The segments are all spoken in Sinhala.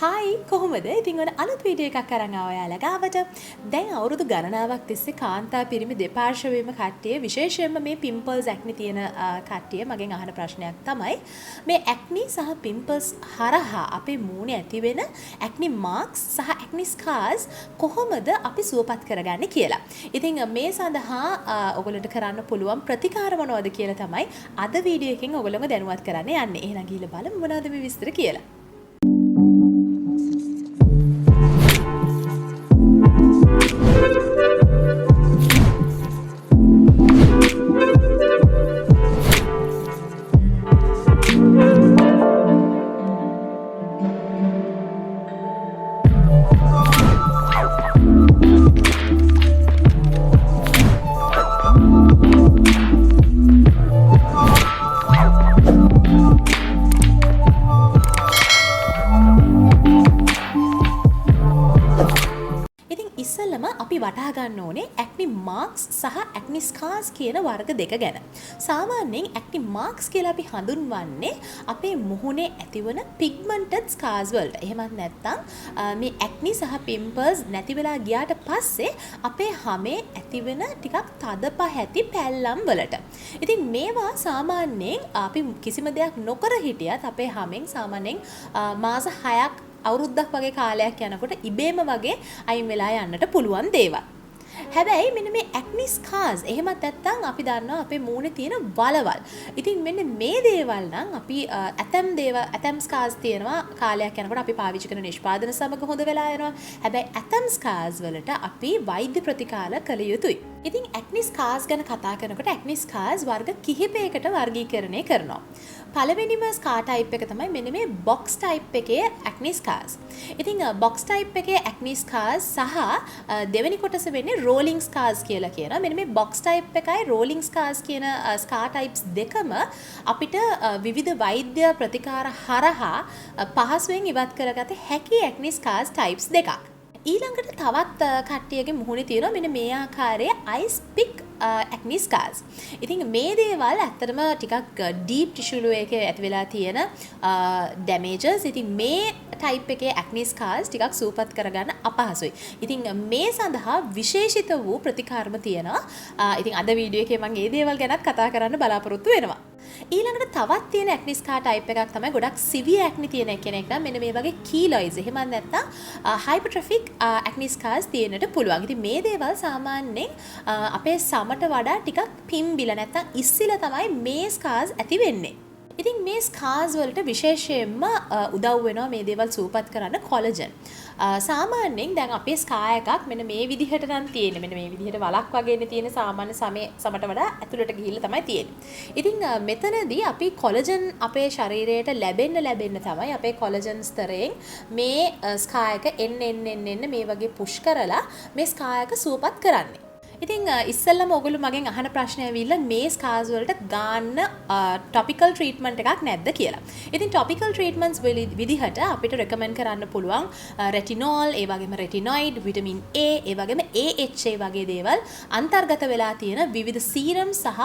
හායි කොහොමද? ඉතින් ඔන්න අලුත් වීඩියෝ එකක් අරන් ආවා ඔයාලා ගාවට. දැන් අවුරුදු ගණනාවක් තිස්සේ කාන්තා පිරිමි දෙපාර්ශ්වයේම කට්ටිය විශේෂයෙන්ම මේ පිම්පල්ස් ඇක්නි තියෙන කට්ටිය මගෙන් අහන ප්‍රශ්නයක් තමයි මේ ඇක්නි සහ පිම්පල්ස් හරහා අපේ මූණේ ඇතිවෙන ඇක්නි මාක්ස් සහ ඇක්නි ස්කාර්ස් කොහොමද අපි සුවපත් කරගන්නේ කියලා. ඉතින් මේ සඳහා ඔයගොල්ලන්ට කරන්න පුළුවන් ප්‍රතිකාර මොනවද කියලා තමයි අද වීඩියෝ එකෙන් ඔයගොල්ලෝම දැනුවත් කරන්න යන්නේ. එහෙනම් ගිහලා බලමු මොනවද මේ විස්තර කියලා. ඉස්සෙල්ලම අපි වටහා ගන්න ඕනේ ඇක්නි මාක්ස් සහ ඇක්නි ස්කාර්ස් කියන වර්ග දෙක ගැන. සාමාන්‍යයෙන් ඇක්නි මාක්ස් කියලා අපි හඳුන්වන්නේ අපේ මුහුණේ ඇතිවන පිග්මන්ටඩ් ස්කාර්ස් වලට. එහෙමත් නැත්නම් මේ ඇක්නි සහ පිම්පල්ස් නැති වෙලා ගියාට පස්සේ අපේ හමේ ඇතිවෙන ටිකක් තදපහ ඇති පැල්ලම් වලට. ඉතින් මේවා සාමාන්‍යයෙන් අපි කිසිම දෙයක් නොකර හිටියත් අපේ හමෙන් සාමාන්‍යයෙන් මාස 6ක් අවුරුද්දක් වගේ කාලයක් යනකොට ඉබේම වගේ අයින් වෙලා යන්නට පුළුවන් දේවල්. හැබැයි මෙන්න මේ ඇක්නි ස්කාර්ස් එහෙමත් නැත්නම් අපි දන්නවා අපේ මූණේ තියෙන වලවල්. ඉතින් මෙන්න මේ දේවල් නම් අපි ඇතම් ස්කාර්ස් තියෙනවා කාලයක් යනකොට අපි පාවිච්චි කරන නිෂ්පාදන සමග හොඳ වෙලා යනවා. හැබැයි ඇතම් ස්කාර්ස් වලට අපි වෛද්‍ය ප්‍රතිකාර කළ යුතුයි. ඉතින් ඇක්නි ස්කාර්ස් ගැන කතා කරනකොට ඇක්නි ස්කාර්ස් වර්ග කිහිපයකට වර්ගීකරණය කරනවා. පළවෙනිම ස්කාර් ටයිප් එක තමයි මෙන්න මේ බොක්ස් ටයිප් එකේ ඇක්නි ස්කාර්ස්. ඉතින් බොක්ස් ටයිප් එකේ ඇක්නි ස්කාර්ස් සහ දෙවෙනි කොටස වෙන්නේ රෝලිං ස්කාර්ස් කියලා කියනවා. මෙන්න මේ බොක්ස් ටයිප් එකයි රෝලිං ස්කාර්ස් කියන ස්කාර් ටයිප්ස් දෙකම අපිට විවිධ වෛද්‍ය ප්‍රතිකාර හරහා පහසුවෙන් ඉවත් කරගත හැකි ඇක්නි ස්කාර්ස් ටයිප්ස් දෙකක්. ඊළඟට තවත් කට්ටියගේ මුහුණේ තියෙනවා මෙන්න මේ ආකාරයේ අයිස් පික් ඇක්නි ස්කාර්ස්. ඉතින් මේ දේවල් ඇත්තටම ටිකක් ඩීප් ටිෂු එකේ ඇති වෙලා තියෙන ඩැමේජස්. ඉතින් මේ ටයිප් එකේ ඇක්නි ස්කාර්ස් ටිකක් සූපත් කරගන්න අපහසුයි. ඉතින් මේ සඳහා විශේෂිත වූ ප්‍රතිකාරම තියෙනවා. ඉතින් අද වීඩියෝ එකේ මම මේ දේවල් ගැනත් කතා කරන්න බලාපොරොත්තු වෙනවා. ඊළඟට තවත් තියෙන ඇක්නි ස්කාර් ටයිප් එකක් තමයි ගොඩක් සිවියර් ඇක්නි තියෙන කෙනෙක් නම් මෙන්න මේ වගේ කීලොයිඩ්ස් එහෙම නැත්නම් හයිපර්ට්‍රොෆික් ඇක්නි ස්කාර්ස් තියෙන්නට පුළුවන්. ඉතින් මේ දේවල් සාමාන්‍යයෙන් අපේ සමට වඩා ටිකක් පිම්බිලා නැත්නම් ඉස්සිලා තමයි මේ ස්කාර්ස් ඇති වෙන්නේ. ඉතින් මේ ස්කාර්ස් වලට විශේෂයෙන්ම උදව් වෙනවා මේ දේවල් සූපත් කරන්න කොලජන්. සාමාන්‍යයෙන් දැන් අපේ ස්කාර් එකක් මෙන්න මේ විදිහට නම් තියෙන්නේ. මෙන්න මේ විදිහට වලක් වගේනේ තියෙන සාමාන්‍ය සමට වඩා ඇතුළට ගිහිල්ලා තමයි තියෙන්නේ. ඉතින් මෙතනදී අපි කොලජන් අපේ ශරීරයට ලැබෙන්න තමයි අපේ කොලජන් ස්තරයෙන් මේ ස්කාර් එක එන්න මේ වගේ පුෂ් කරලා මේ ස්කාර් එක සූපත් කරන්නේ. ඉතින් ඉස්සෙල්ලම ඔයගොල්ලෝ මගෙන් අහන ප්‍රශ්නය ඇවිල්ලා මේ ස්කාර්ස් වලට ගන්න ටොපිකල් ට්‍රීට්මන්ට් එකක් නැද්ද කියලා. ඉතින් ටොපිකල් ට්‍රීට්මන්ට්ස් විදිහට අපිට රෙකමන්ඩ් කරන්න පුළුවන් රෙටිනෝල්, ඒ වගේම රෙටිනොයිඩ්, විටමින් A, ඒ වගේම AHA වගේ දේවල් අන්තර්ගත වෙලා තියෙන විවිධ සීරම් සහ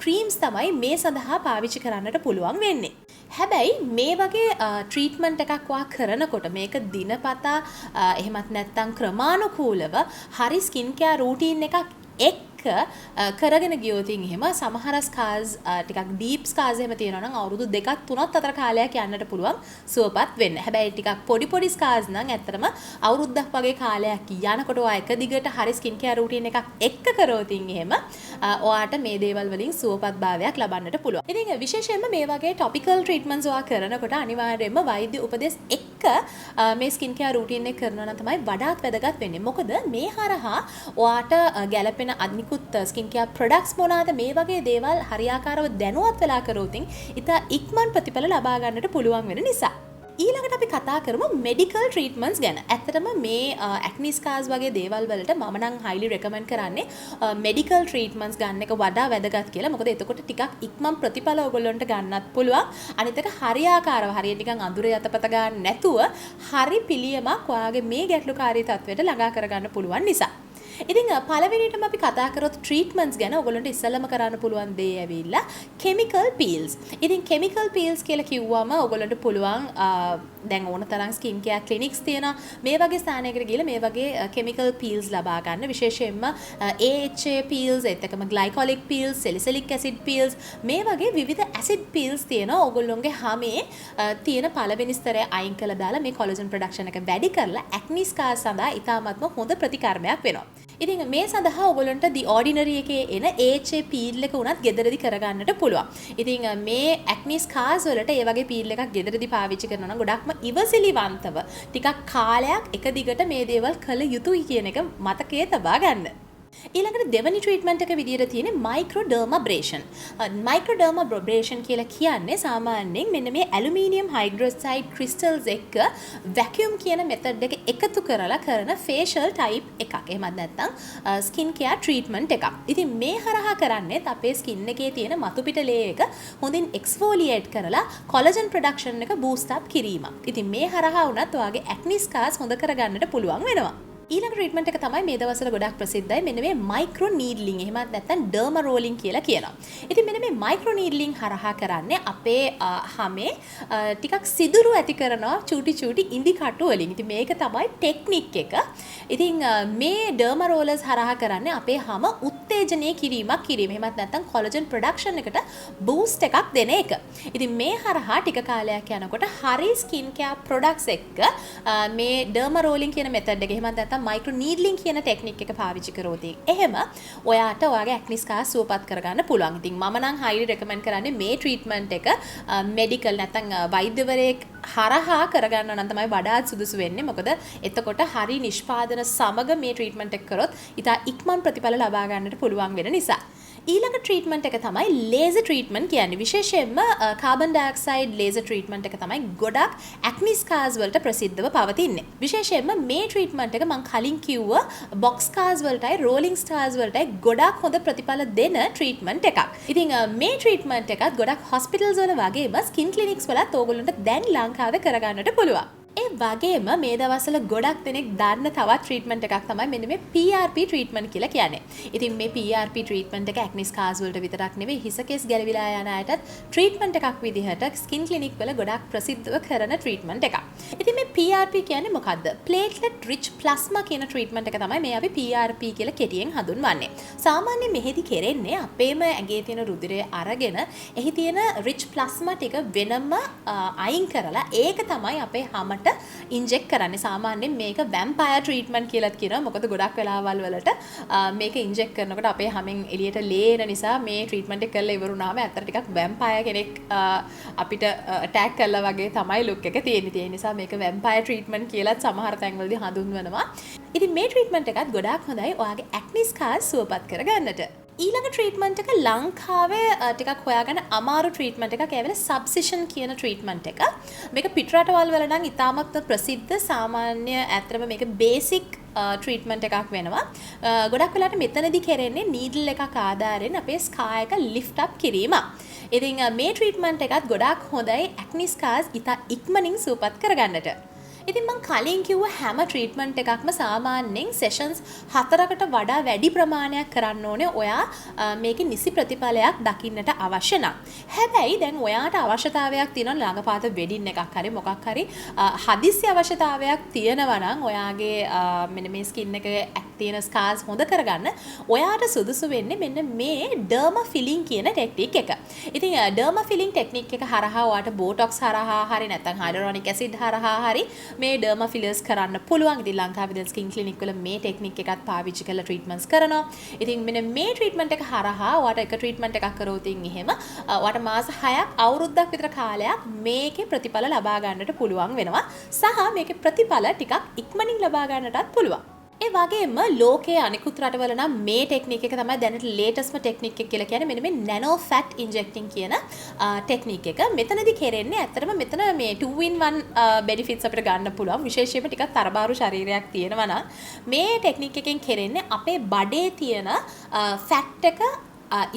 ක්‍රීම්ස් තමයි මේ සඳහා පාවිච්චි කරන්නට පුළුවන් වෙන්නේ. හැබැයි මේ වගේ ට්‍රීට්මන්ට් එකක් වා කරනකොට මේක දිනපතා එහෙමත් නැත්නම් ක්‍රමානුකූලව හරි ස්කින් කෙයාර් රූටීන් එකක් එක්ක කරගෙන ගියොතින් එහෙම සමහර ස්කාර්ස් ටිකක් ඩීප් ස්කාර්ස් එහෙම තියෙනවා නම් අවුරුදු 2ක් 3ක් අතර කාලයක් යන්නට පුළුවන් සුවපත් වෙන්න. හැබැයි ටිකක් පොඩි ස්කාර්ස් නම් ඇත්තටම අවුරුද්දක් වගේ කාලයක් යනකොට ඔයා එක දිගට හරි ස්කින් කෙයාර් රූටීන් එකක් එක්ක කරොතින් එහෙම ඔයාට මේ දේවල් වලින් සුවපත් භාවයක් ලබන්නට පුළුවන්. ඉතින් විශේෂයෙන්ම මේ වගේ ටොපිකල් ට්‍රීට්මන්ට්ස් ඔයා කරනකොට අනිවාර්යයෙන්ම වෛද්‍ය උපදෙස් එක්ක මේ ස්කින් කෙයාර් රූටීන් එක කරනවා නම් තමයි වඩාත් වැදගත් වෙන්නේ. මොකද මේ හරහා ඔයාට ගැළපෙන අනිකුත් ස්කින් කෙයාර් ප්‍රොඩක්ට්ස් මොනවාද මේ වගේ දේවල් හරියාකාරව දැනුවත් වෙලා කරොතින් ඉතා ඉක්මන් ප්‍රතිඵල ලබා ගන්නට පුළුවන් වෙන නිසා. ඊළඟට අපි කතා කරමු මෙඩිකල් ට්‍රීට්මන්ට්ස් ගැන. ඇත්තටම මේ ඇක්නි ස්කාර්ස් වගේ දේවල් වලට මම නම් highly recommend කරන්නේ මෙඩිකල් ට්‍රීට්මන්ට්ස් ගන්න එක වඩා වැදගත් කියලා. මොකද එතකොට ටිකක් ඉක්මන් ප්‍රතිඵල ඔයගොල්ලන්ට ගන්නත් පුළුවන්. අනිත් එක හරියාකාරව හරියට නිකන් අඳුරේ යතපත ගන්න නැතුව හරි පිළියමක් ඔයාගේ මේ ගැටලුකාරී තත්වයට ළඟා කරගන්න පුළුවන් නිසා. ඉතින් පළවෙනියටම අපි කතා කරොත් ට්‍රීට්මන්ට්ස් ගැන ඔයගොල්ලන්ට ඉස්සෙල්ලම කරන්න පුළුවන් දේ ඇවිල්ලා කෙමිකල් පීල්ස්. ඉතින් කෙමිකල් පීල්ස් කියලා කිව්වම ඔයගොල්ලන්ට පුළුවන් දැන් ඕන තරම් ස්කින් කෙයාර් ක්ලිනික්ස් තියෙනවා. මේ වගේ ස්ථානයකට ගිහලා මේ වගේ කෙමිකල් පීල්ස් ලබා ගන්න. විශේෂයෙන්ම AHA පීල්ස්, එතකම ග්ලයිකොලික් පීල්ස්, සැලිසිලික් ඇසිඩ් පීල්ස් මේ වගේ විවිධ ඇසිඩ් පීල්ස් තියෙනවා. ඔයගොල්ලොන්ගේ හැමේ තියෙන පළවෙනි ස්තරය අයින් කළා දාලා මේ කොලජන් ප්‍රොඩක්ෂන් එක වැඩි කරලා ඇක්නි ස්කාර්ස් සඳහා ඉතාමත්ම හොඳ ප්‍රතිකර්මයක් වෙනවා. ඉතින් මේ සඳහා ඔයගොල්ලන්ට The Ordinary එකේ එන AHA පීල් එක උනත් ගෙදරදී කරගන්නට පුළුවන්. ඉතින් මේ ඇක්නි ස්කාර්ස් වලට ඒ වගේ පීල් එකක් ගෙදරදී පාවිච්චි කරනවා නම් ගොඩක්ම ඉවසිලිවන්තව ටිකක් කාලයක් එක දිගට මේ දේවල් කළ යුතුයි කියන එක මතකයේ තබා ගන්න. ඊළඟට දෙවනි ට්‍රීට්මන්ට් එක විදියට තියෙන්නේ මයික්‍රෝඩර්මාබ්‍රේෂන්. මයික්‍රෝඩර්මාබ්‍රේෂන් කියලා කියන්නේ සාමාන්‍යයෙන් මෙන්න මේ ඇලුමිනියම් හයිඩ්‍රොක්සයිඩ් ක්‍රිස්ටල්ස් එක්ක වැකියුම් කියන මෙතඩ් එක එකතු කරලා කරන ෆේෂල් ටයිප් එකක්. එහෙමත් නැත්නම් ස්කින් කෙයාර් ට්‍රීට්මන්ට් එකක්. ඉතින් මේ හරහා කරන්නේ අපේ ස්කින් එකේ තියෙන මතු පිට ලේ එක හොඳින් එක්ස්ෆෝලියේට් කරලා කොලජන් ප්‍රොඩක්ෂන් එක බූස්ට් අප් කිරීමක්. ඉතින් මේ හරහා වුණත් ඔයාගේ ඇක්නි ස්කාර්ස් හොඳ කරගන්නට පුළුවන් වෙනවා. ඊළඟ ට්‍රීට්මන්ට් එක තමයි මේ දවස්වල ගොඩක් ප්‍රසිද්ධයි මෙන්න මේ මයික්‍රෝ නීඩ්ලින් එහෙමත් නැත්නම් ඩර්මා රෝලින් කියලා කියනවා. ඉතින් මෙන්න මේ මයික්‍රෝ නීඩ්ලින් හරහා කරන්නේ අපේ හැමේ ටිකක් සිදුරු ඇති කරනවා චූටි චූටි ඉඳි කටු වලින්. ඉතින් මේක තමයි ටෙක්නික් එක. ඉතින් මේ ඩර්මා රෝලර්ස් හරහා කරන්නේ අපේ හැම උත්තේජනය කිරීමක් කිරීම. එහෙමත් නැත්නම් කොලජන් ප්‍රොඩක්ෂන් එකට බූස්ට් එකක් දෙන එක. ඉතින් මේ හරහා ටික කාලයක් යනකොට හරි ස්කින් කෙයාර් ප්‍රොඩක්ට්ස් එක්ක මේ ඩර්මා රෝලින් කියන මෙතඩ් එක එහෙමත් නැත්නම් මයික්‍රෝ නීඩ්ලින් කියන ටෙක්නික් එක පාවිච්චි කරොත් එහෙම ඔයාට ඔයාගේ ඇක්නි ස්කාර්ස් සුවපත් කරගන්න පුළුවන්. ඉතින් මම නම් highly recommend කරන්නේ මේ ට්‍රීට්මන්ට් එක මෙඩිකල් නැත්නම් වෛද්‍යවරයෙක් හරහා කරගන්න නම් තමයි වඩාත් සුදුසු වෙන්නේ. මොකද එතකොට හරි නිෂ්පාදන සමග මේ ට්‍රීට්මන්ට් එක කරොත් ඉතා ඉක්මන් ප්‍රතිඵල ලබා ගන්නට පුළුවන් වෙන නිසා. ඊළඟ ට්‍රීට්මන්ට් එක තමයි ලේසර් ට්‍රීට්මන්ට් කියන්නේ. විශේෂයෙන්ම කාබන් ඩයොක්සයිඩ් ලේසර් ට්‍රීට්මන්ට් එක තමයි ගොඩක් ඇක්නි ස්කාර්ස් වලට ප්‍රසිද්ධව පවතින්නේ. විශේෂයෙන්ම මේ ට්‍රීට්මන්ට් එක මම කලින් කිව්ව බොක්ස් ස්කාර්ස් වලටයි රෝලින් ස්කාර්ස් වලටයි ගොඩක් හොඳ ප්‍රතිඵල දෙන ට්‍රීට්මන්ට් එකක්. ඉතින් මේ ට්‍රීට්මන්ට් එකත් ගොඩක් හොස්පිටල්ස් වල වගේම ස්කින් ක්ලිනික්ස් වලත් ඕගොල්ලන්ට දැන් ලංකාවේ කරගන්නට පුළුවන්. ඒ වගේම මේ දවස්වල ගොඩක් දෙනෙක් දන්න තවත් ට්‍රීට්මන්ට් එකක් තමයි මෙන්න මේ PRP ට්‍රීට්මන්ට් කියලා කියන්නේ. ඉතින් මේ PRP ට්‍රීට්මන්ට් එක ඇක්නි ස්කාර්ස් වලට විතරක් නෙවෙයි හිස කෙස් ගැලවිලා යන අයටත් ට්‍රීට්මන්ට් එකක් විදිහට ස්කින් ක්ලිනික් වල ගොඩක් ප්‍රසිද්ධව කරන ට්‍රීට්මන්ට් එකක්. ඉතින් මේ PRP කියන්නේ මොකද්ද? Platelet Rich Plasma කියන ට්‍රීට්මන්ට් එක තමයි මේ අපි PRP කියලා කෙටියෙන් හඳුන්වන්නේ. සාමාන්‍යයෙන් මෙහෙදි කෙරෙන්නේ අපේම ඇඟේ තියෙන රුධිරය අරගෙන එහි තියෙන rich plasma ටික වෙනම අයින් කරලා ඒක තමයි අපේ හැමට ඉන්ජෙක්ට් කරන්නේ. සාමාන්‍යයෙන් මේක වැම්පයර් ට්‍රීට්මන්ට් කියලාත් කියනවා. මොකද ගොඩක් වෙලාවල් වලට මේක ඉන්ජෙක්ට් කරනකොට අපේ හැමෙන් එළියට ලේ එන නිසා මේ ට්‍රීට්මන්ට් එක කරලා ඉවරුනාම ඇත්තට ටිකක් වැම්පයර් කෙනෙක් අපිට ඇටැක් කළා වගේ තමයි ලුක් එක තියෙන්නේ. ඒ නිසා මේක වැම්පයර් ට්‍රීට්මන්ට් කියලාත් සමහර තැන්වලදී හඳුන්වනවා. ඉතින් මේ ට්‍රීට්මන්ට් එකත් ගොඩාක් හොඳයි ඔයාගේ ඇක්නි ස්කාර්ස් සුවපත් කරගන්නට. ඊළඟ ට්‍රීට්මන්ට් එක ලංකාවේ ටිකක් හොයාගන්න අමාරු ට්‍රීට්මන්ට් එකක් ඇවිල්ලා සබ්සිෂන් කියන ට්‍රීට්මන්ට් එක. මේක පිටරටවල් වල නම් ඉතාමත් ප්‍රසිද්ධ සාමාන්‍ය ඇත්තටම මේක බේසික් ට්‍රීට්මන්ට් එකක් වෙනවා. ගොඩක් වෙලාවට මෙතනදී කරන්නේ නීඩල් එකක් ආධාරයෙන් අපේ ස්කා එක ලිෆ්ට් අප් කිරීම. ඉතින් මේ ට්‍රීට්මන්ට් එකත් ගොඩක් හොඳයි ඇක්නි ස්කාර්ස් ඉතා ඉක්මනින් සුවපත් කරගන්නට. ඉතින් මම කලින් කිව්ව හැම ට්‍රීට්මන්ට් එකක්ම සාමාන්‍යයෙන් සෙෂන්ස් 4කට වඩා වැඩි ප්‍රමාණයක් කරන්න ඕනේ ඔයා මේකේ නිසි ප්‍රතිඵලයක් දකින්නට අවශ්‍ය නම්. හැබැයි දැන් ඔයාට අවශ්‍යතාවයක් තියෙනවා ළඟපාත වෙඩින් එකක් හරි මොකක් හරි හදිස්සි අවශ්‍යතාවයක් තියෙනවා නම් ඔයාගේ මෙන්න මේ ස්කින් එකේ තියෙන ස්කාර්ස් හොඳ කරගන්න ඔයාට සුදුසු වෙන්නේ මෙන්න මේ ඩර්මා ෆිලින් කියන ටෙක්නික් එක. ඉතින් ඩර්මා ෆිලින් ටෙක්නික් එක හරහා ඔයාට බෝටොක්ස් හරහා හරි නැත්නම් හයිලුරොනික් ඇසිඩ් හරහා හරි මේ ඩර්මා ෆිලර්ස් කරන්න පුළුවන්. ඉතින් ලංකාවේ දැන් ස්කින් ක්ලිනික් වල මේ ටෙක්නික් එකත් පාවිච්චි කරලා ට්‍රීට්මන්ට්ස් කරනවා. ඉතින් මෙන්න මේ ට්‍රීට්මන්ට් එක හරහා ඔයාට එක ට්‍රීට්මන්ට් එකක් කරොත් එහෙම ඔයාට මාස 6ක් අවුරුද්දක් විතර කාලයක් මේකේ ප්‍රතිඵල ලබා ගන්නට පුළුවන් වෙනවා. සහ මේකේ ප්‍රතිඵල ටිකක් ඉක්මනින් ලබා ගන්නටත් පුළුවන්. ඒ වගේම ලෝකයේ අනිකුත් රටවල නම් මේ ටෙක්නික් එක තමයි දැනට ලේටස්ට්ම ටෙක්නික් එක කියලා කියන්නේ මෙන්න මේ නැනෝ ෆැට් ඉන්ජෙක්ටිං කියන ටෙක්නික් එක. මෙතනදී කෙරෙන්නේ ඇත්තටම මෙතන මේ 2 in 1 බෙනිෆිට්ස් අපිට ගන්න පුළුවන්. විශේෂයෙන්ම ටිකක් තරබාරු ශරීරයක් තියෙනවා නම් මේ ටෙක්නික් එකෙන් කෙරෙන්නේ අපේ බඩේ තියෙන ෆැට් එක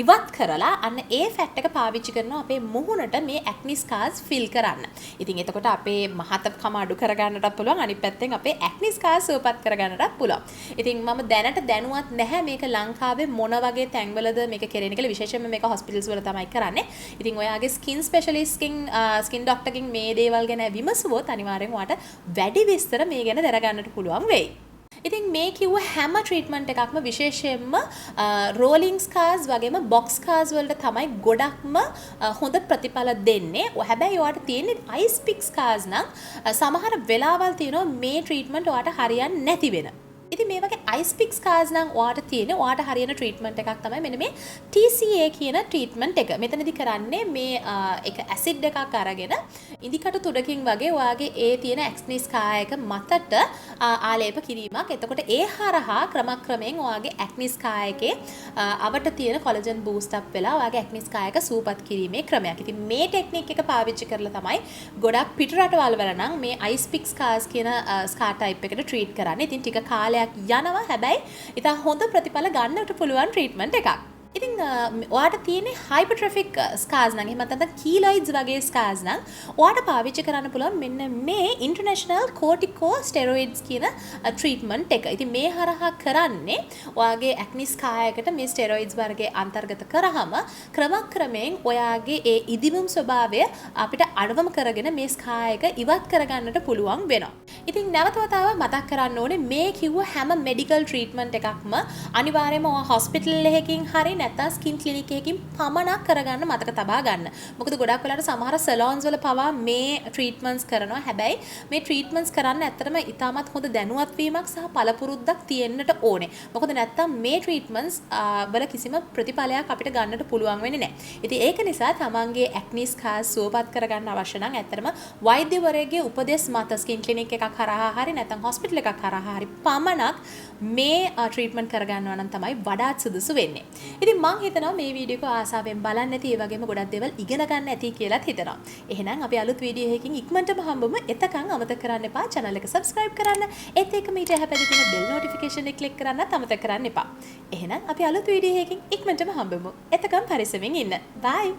ඉවත් කරලා අන්න ඒ ෆැට් එක පාවිච්චි කරනවා අපේ මුහුණට මේ ඇක්නි ස්කාර්ස් ෆිල් කරන්න. ඉතින් එතකොට අපේ මහතකම අඩු කරගන්නටත් පුළුවන්, අනිත් පැත්තෙන් අපේ ඇක්නි ස්කාර්ස් සුවපත් කරගන්නටත් පුළුවන්. ඉතින් මම දැනට දැනුවත් නැහැ මේක ලංකාවේ මොන වගේ තැන්වලද මේක කෙරෙන්නේ කියලා. විශේෂයෙන්ම මේක හොස්පිටල්ස් වල තමයි කරන්නේ. ඉතින් ඔයාගේ ස්කින් ස්පෙෂලිස්ට්කින් ස්කින් ඩොක්ටර්කින් මේ දේවල් ගැන විමසුවොත් අනිවාර්යෙන් ඔයාට වැඩි විස්තර මේ ගැන දරගන්නට පුළුවන් වෙයි. ඉතින් මේ කිව්ව හැම ට්‍රීට්මන්ට් එකක්ම විශේෂයෙන්ම රෝලිං ස්කාර්ස් වගේම බොක්ස් ස්කාර්ස් වලට තමයි ගොඩක්ම හොඳ ප්‍රතිඵල දෙන්නේ. හැබැයි ඔයාට තියෙන්නේ අයිස් පික් ස්කාර්ස් නම් සමහර වෙලාවල් තියෙනවා මේ ට්‍රීට්මන්ට් ඔයාට හරියන්නේ නැති වෙන. ඉතින් මේ වගේ අයිස් පික් ස්කාර්ස් නම් ඔයාට තියෙන්නේ ඔයාට හරියන ට්‍රීට්මන්ට් එකක් තමයි මෙන්න මේ TCA කියන ට්‍රීට්මන්ට් එක. මෙතනදී කරන්නේ මේ එක ඇසිඩ් එකක් අරගෙන ඉදිකටු තුඩකින් වගේ ඔයාගේ ඒ තියෙන ඇක්නි ස්කාර් එක මතට ආලේප කිරීමක්. එතකොට ඒ හරහා ක්‍රමක්‍රමයෙන් ඔයාගේ ඇක්නි ස්කාර් එකේ අවට තියෙන කොලජන් බූස්ට් අප් වෙලා ඔයාගේ ඇක්නි ස්කාර් එක සූපත් කිරීමේ ක්‍රමයක්. ඉතින් මේ ටෙක්නික් එක පාවිච්චි කරලා තමයි ගොඩක් පිට රටවල් වල නම් මේ අයිස් පික් ස්කාර්ස් කියන ස්කාර් ටයිප් එකට ට්‍රීට් කරන්නේ. ඉතින් ටික කාලයක් යනවා, හැබැයි ඉතින් හොඳ ප්‍රතිඵල ගන්නට පුළුවන් ට්‍රීට්මන්ට් එකක්. ඉතින් ඔයාට තියෙන්නේ හයිපර්ට්‍රොෆික් ස්කාර්ස් නම් එහෙම නැත්නම් කීලොයිඩ්ස් වගේ ස්කාර්ස් නම් ඔයාට පාවිච්චි කරන්න පුළුවන් මෙන්න මේ ඉන්ටර්නැෂනල් කෝටිකෝ ස්ටෙරොයිඩ්ස් කියන ට්‍රීට්මන්ට් එක. ඉතින් මේ හරහා කරන්නේ ඔයාගේ ඇක්නි ස්කාර් එකට මේ ස්ටෙරොයිඩ්ස් වර්ගයේ අන්තර්ගත කරාම ක්‍රමක්‍රමයෙන් ඔයාගේ ඒ ඉදිමුම් ස්වභාවය අපිට අඩවම කරගෙන මේ ස්කාර් එක ඉවත් කරගන්නට පුළුවන් වෙනවා. ඉතින් නැවත වතාවක් මතක් කරන්න ඕනේ මේ කිව්ව හැම මෙඩිකල් ට්‍රීට්මන්ට් එකක්ම අනිවාර්යයෙන්ම ඔයා හොස්පිටල් එකකින් හරි නැත්නම් ස්කින් ක්ලිනික් එකකින් පමණක් කරගන්න මතක තබා ගන්න. මොකද ගොඩක් වෙලාවට සමහර සලෝන්ස් වල පවා මේ ට්‍රීට්මන්ට්ස් කරනවා. හැබැයි මේ ට්‍රීට්මන්ට්ස් කරන්න ඇත්තටම ඉතාමත් හොඳ දැනුවත් වීමක් සහ පළපුරුද්දක් තියෙන්නට ඕනේ. මොකද නැත්නම් මේ ට්‍රීට්මන්ට්ස් වල කිසිම ප්‍රතිඵලයක් අපිට ගන්නට පුළුවන් වෙන්නේ නැහැ. ඉතින් ඒක නිසා තමන්ගේ ඇක්නි ස්කාර්ස් සුවපත් කරගන්න අවශ්‍ය නම් ඇත්තටම වෛද්‍යවරයෙක්ගේ උපදෙස් මත ස්කින් ක්ලිනික් එකක් හරහා හරි නැත්නම් හොස්පිටල් එකක් හරහා හරි පමණක් මේ ට්‍රීට්මන්ට් කරගන්නවා නම් තමයි වඩාත් සුදුසු වෙන්නේ. ඉතින් මං හිතනවා මේ වීඩියෝ එක ආසාවෙන් බලන්න ඇති, ඒ වගේම ගොඩක් දේවල් ඉගෙන ගන්න ඇති කියලාත් හිතනවා. එහෙනම් අපි අලුත් වීඩියෝ එකකින් ඉක්මනටම හම්බෙමු. එතකන් අමතක කරන්න එපා channel එක subscribe කරන්න. ඒත් එක්කම ඊට එහා පැත්තේ තියෙන bell notification එක click කරන්නත් අමතක කරන්න එපා. එහෙනම් අපි අලුත් වීඩියෝ එකකින් ඉක්මනටම හම්බෙමු. එතකන් පරිස්සමින් ඉන්න. bye.